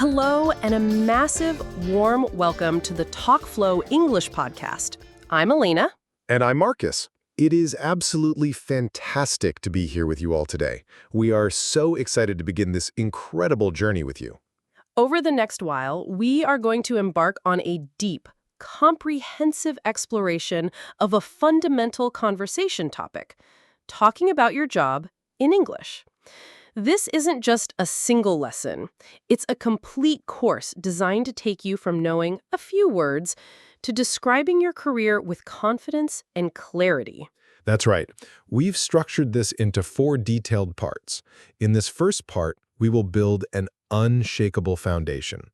Hello, and a massive, warm welcome to the Talk Flow English podcast. I'm Elena. And I'm Marcus. It is absolutely fantastic to be here with you all today. We are so excited to begin this incredible journey with you. Over the next while, we are going to embark on a deep, comprehensive exploration of a fundamental conversation topic, talking about your job in English. This isn't just a single lesson. It's a complete course designed to take you from knowing a few words to describing your career with confidence and clarity. That's right. We've structured this into 4 detailed parts. In this first part, we will build an unshakable foundation.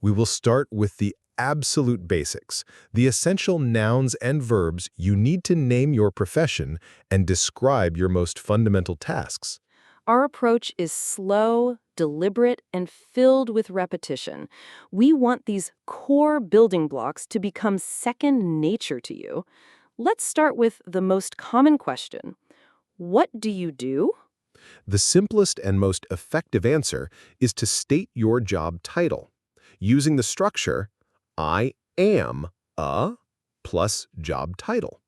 We will start with the absolute basics, the essential nouns and verbs you need to name your profession and describe your most fundamental tasks. Our approach is slow, deliberate, and filled with repetition. We want these core building blocks to become second nature to you. Let's start with the most common question. What do you do? The simplest and most effective answer is to state your job title, using the structure I am a plus job title.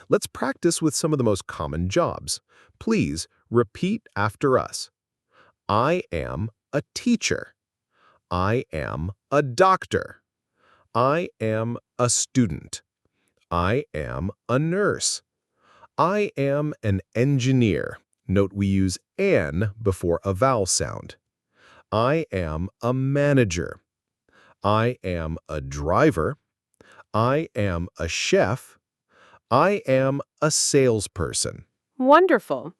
Let's practice with some of the most common jobs. Please repeat after us. I am a teacher. I am a doctor. I am a student. I am a nurse. I am an engineer. Note we use an before a vowel sound. I am a manager. I am a driver. I am a chef. I am a salesperson. Wonderful.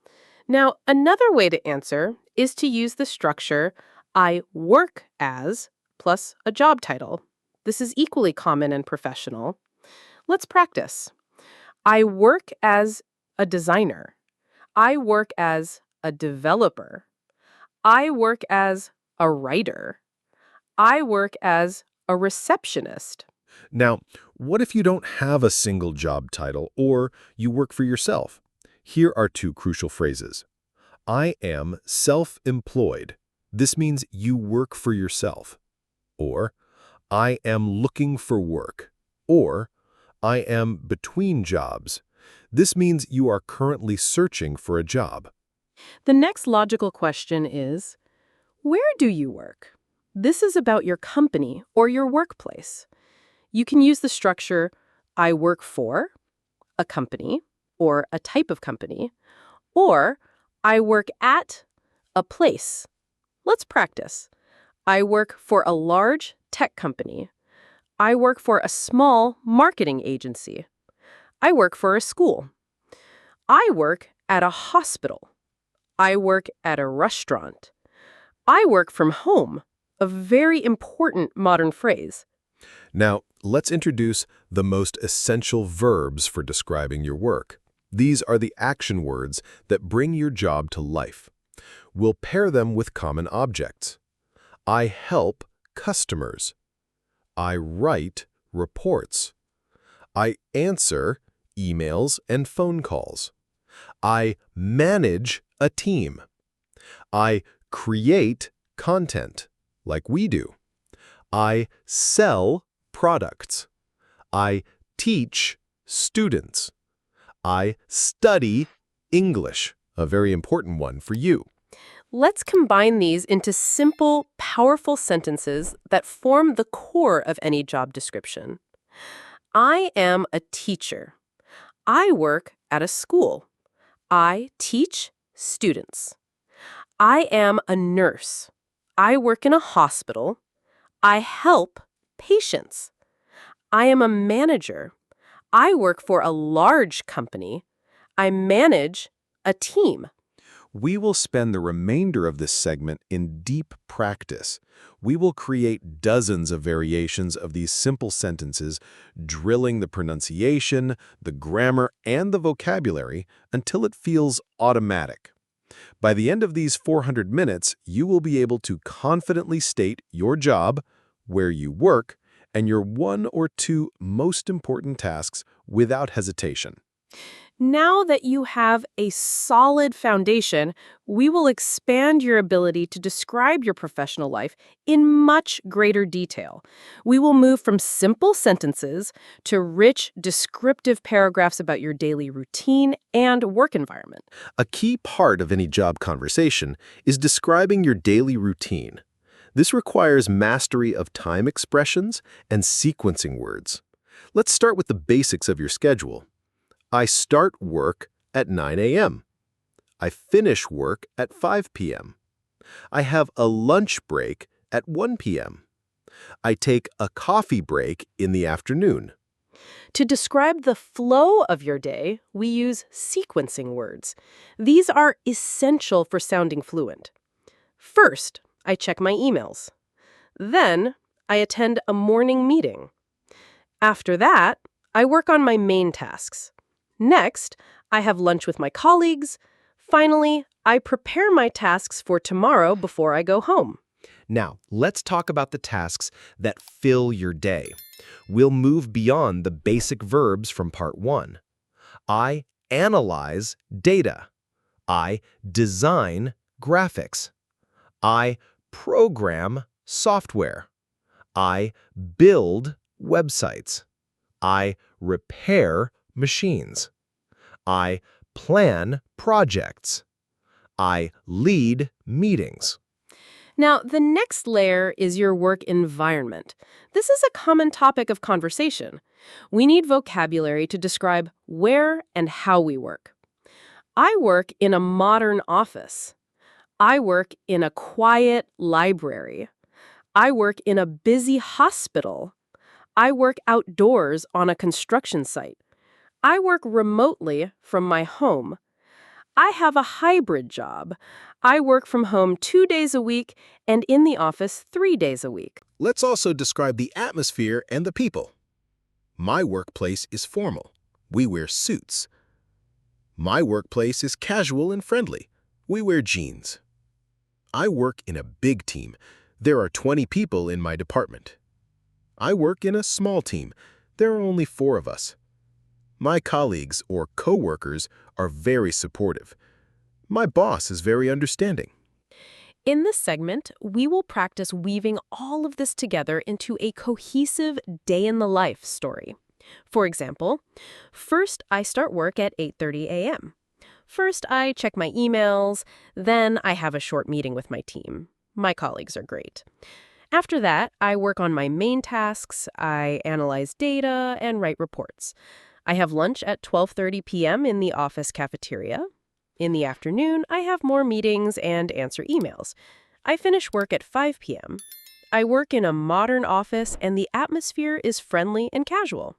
Now, another way to answer is to use the structure I work as plus a job title. This is equally common and professional. Let's practice. I work as a designer. I work as a developer. I work as a writer. I work as a receptionist. Now, what if you don't have a single job title or you work for yourself? Here are 2 crucial phrases. I am self-employed. This means you work for yourself. Or, I am looking for work. Or, I am between jobs. This means you are currently searching for a job. The next logical question is, where do you work? This is about your company or your workplace. You can use the structure, I work for a company or a type of company, or I work at a place. Let's practice. I work for a large tech company. I work for a small marketing agency. I work for a school. I work at a hospital. I work at a restaurant. I work from home, a very important modern phrase. Now, let's introduce the most essential verbs for describing your work. These are the action words that bring your job to life. We'll pair them with common objects. I help customers. I write reports. I answer emails and phone calls. I manage a team. I create content, like we do. I sell products. I teach students. I study English, a very important one for you. Let's combine these into simple, powerful sentences that form the core of any job description. I am a teacher. I work at a school. I teach students. I am a nurse. I work in a hospital. I help patients. I am a manager. I work for a large company. I manage a team. We will spend the remainder of this segment in deep practice. We will create dozens of variations of these simple sentences, drilling the pronunciation, the grammar, and the vocabulary until it feels automatic. By the end of these 400 minutes, you will be able to confidently state your job, where you work, and your 1 or 2 most important tasks without hesitation. Now that you have a solid foundation, we will expand your ability to describe your professional life in much greater detail. We will move from simple sentences to rich, descriptive paragraphs about your daily routine and work environment. A key part of any job conversation is describing your daily routine. This requires mastery of time expressions and sequencing words. Let's start with the basics of your schedule. I start work at 9 a.m. I finish work at 5 p.m. I have a lunch break at 1 p.m. I take a coffee break in the afternoon. To describe the flow of your day, we use sequencing words. These are essential for sounding fluent. First, I check my emails. Then, I attend a morning meeting. After that, I work on my main tasks. Next, I have lunch with my colleagues. Finally, I prepare my tasks for tomorrow before I go home. Now, let's talk about the tasks that fill your day. We'll move beyond the basic verbs from part 1. I analyze data. I design graphics. I program software. I build websites. I repair machines. I plan projects. I lead meetings. Now, the next layer is your work environment. This is a common topic of conversation. We need vocabulary to describe where and how we work. I work in a modern office. I work in a quiet library. I work in a busy hospital. I work outdoors on a construction site. I work remotely from my home. I have a hybrid job. I work from home 2 days a week and in the office 3 days a week. Let's also describe the atmosphere and the people. My workplace is formal. We wear suits. My workplace is casual and friendly. We wear jeans. I work in a big team. There are 20 people in my department. I work in a small team. There are only 4 of us. My colleagues or coworkers are very supportive. My boss is very understanding. In this segment, we will practice weaving all of this together into a cohesive day-in-the-life story. For example, first I start work at 8:30 a.m. First I check my emails, then I have a short meeting with my team. My colleagues are great. After that, I work on my main tasks, I analyze data, and write reports. I have lunch at 12:30 p.m. in the office cafeteria. In the afternoon, I have more meetings and answer emails. I finish work at 5 p.m. I work in a modern office and the atmosphere is friendly and casual.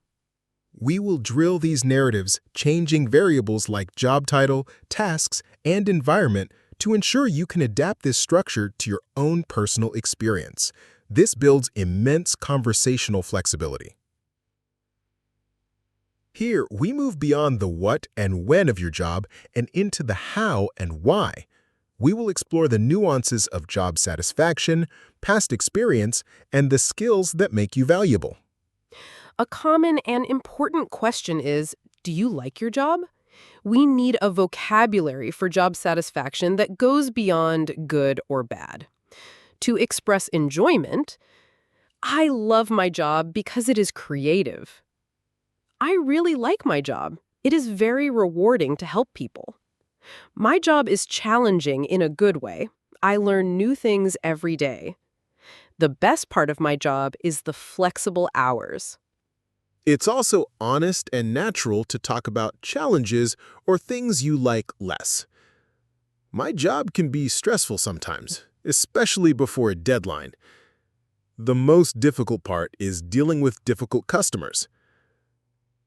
We will drill these narratives, changing variables like job title, tasks, and environment to ensure you can adapt this structure to your own personal experience. This builds immense conversational flexibility. Here, we move beyond the what and when of your job and into the how and why. We will explore the nuances of job satisfaction, past experience, and the skills that make you valuable. A common and important question is, do you like your job? We need a vocabulary for job satisfaction that goes beyond good or bad. To express enjoyment, I love my job because it is creative. I really like my job. It is very rewarding to help people. My job is challenging in a good way. I learn new things every day. The best part of my job is the flexible hours. It's also honest and natural to talk about challenges or things you like less. My job can be stressful sometimes, especially before a deadline. The most difficult part is dealing with difficult customers.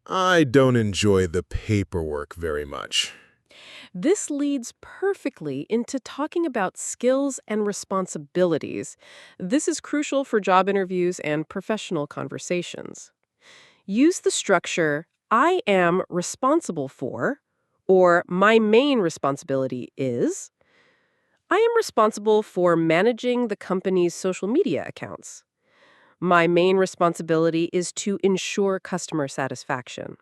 I don't enjoy the paperwork very much. This leads perfectly into talking about skills and responsibilities. This is crucial for job interviews and professional conversations. Use the structure, I am responsible for, or my main responsibility is. I am responsible for managing the company's social media accounts. My main responsibility is to ensure customer satisfaction.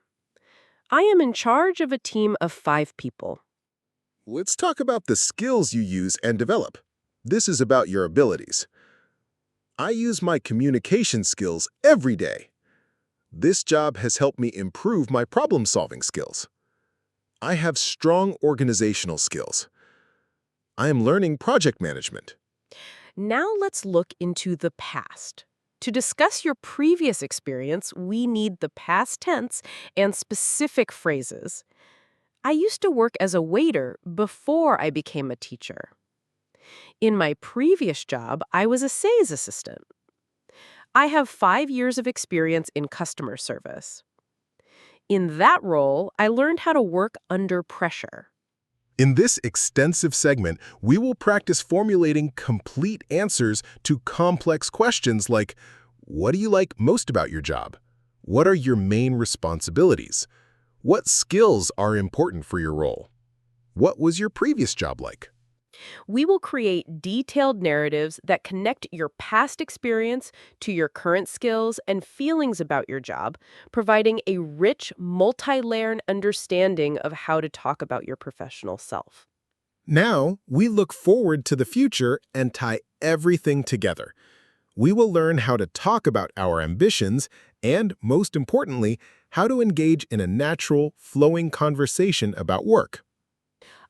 I am in charge of a team of 5 people. Let's talk about the skills you use and develop. This is about your abilities. I use my communication skills every day. This job has helped me improve my problem-solving skills. I have strong organizational skills. I am learning project management. Now let's look into the past. To discuss your previous experience, we need the past tense and specific phrases. I used to work as a waiter before I became a teacher. In my previous job, I was a sales assistant. I have 5 years of experience in customer service. In that role, I learned how to work under pressure. In this extensive segment, we will practice formulating complete answers to complex questions like, what do you like most about your job? What are your main responsibilities? What skills are important for your role? What was your previous job like? We will create detailed narratives that connect your past experience to your current skills and feelings about your job, providing a rich, multi-layered understanding of how to talk about your professional self. Now, we look forward to the future and tie everything together. We will learn how to talk about our ambitions and, most importantly, how to engage in a natural, flowing conversation about work.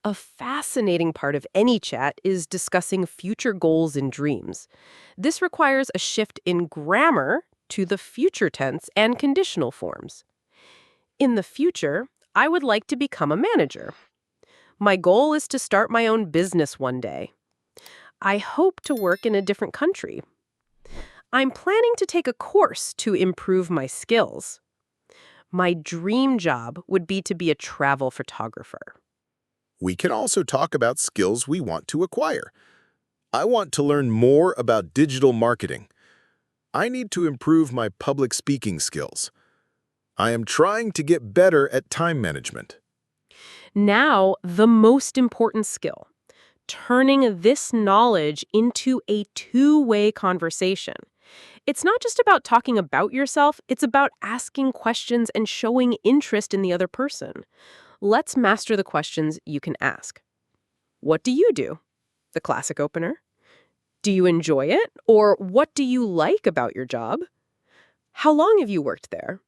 A fascinating part of any chat is discussing future goals and dreams. This requires a shift in grammar to the future tense and conditional forms. In the future, I would like to become a manager. My goal is to start my own business one day. I hope to work in a different country. I'm planning to take a course to improve my skills. My dream job would be to be a travel photographer. We can also talk about skills we want to acquire. I want to learn more about digital marketing. I need to improve my public speaking skills. I am trying to get better at time management. Now, the most important skill, turning this knowledge into a two-way conversation. It's not just about talking about yourself, it's about asking questions and showing interest in the other person. Let's master the questions you can ask. What do you do? The classic opener. Do you enjoy it? Or what do you like about your job? How long have you worked there?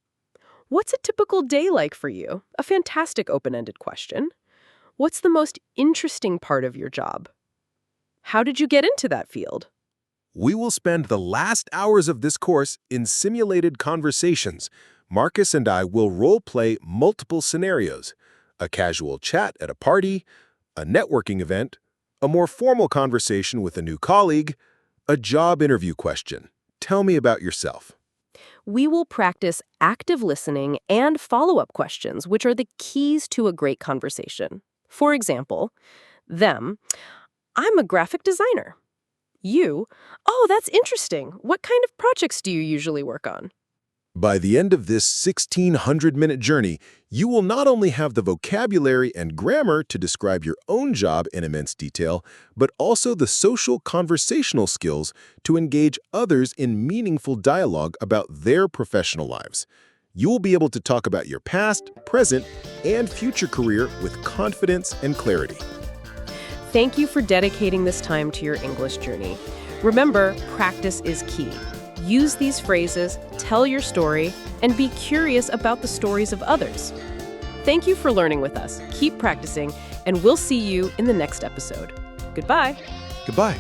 What's a typical day like for you? A fantastic open-ended question. What's the most interesting part of your job? How did you get into that field? We will spend the last hours of this course in simulated conversations. Marcus and I will role-play multiple scenarios: a casual chat at a party, a networking event, a more formal conversation with a new colleague, a job interview question. Tell me about yourself. We will practice active listening and follow-up questions, which are the keys to a great conversation. For example, them, I'm a graphic designer. You, oh, that's interesting. What kind of projects do you usually work on? By the end of this 1,600-minute journey, you will not only have the vocabulary and grammar to describe your own job in immense detail, but also the social conversational skills to engage others in meaningful dialogue about their professional lives. You will be able to talk about your past, present, and future career with confidence and clarity. Thank you for dedicating this time to your English journey. Remember, practice is key. Use these phrases, tell your story, and be curious about the stories of others. Thank you for learning with us. Keep practicing, and we'll see you in the next episode. Goodbye. Goodbye.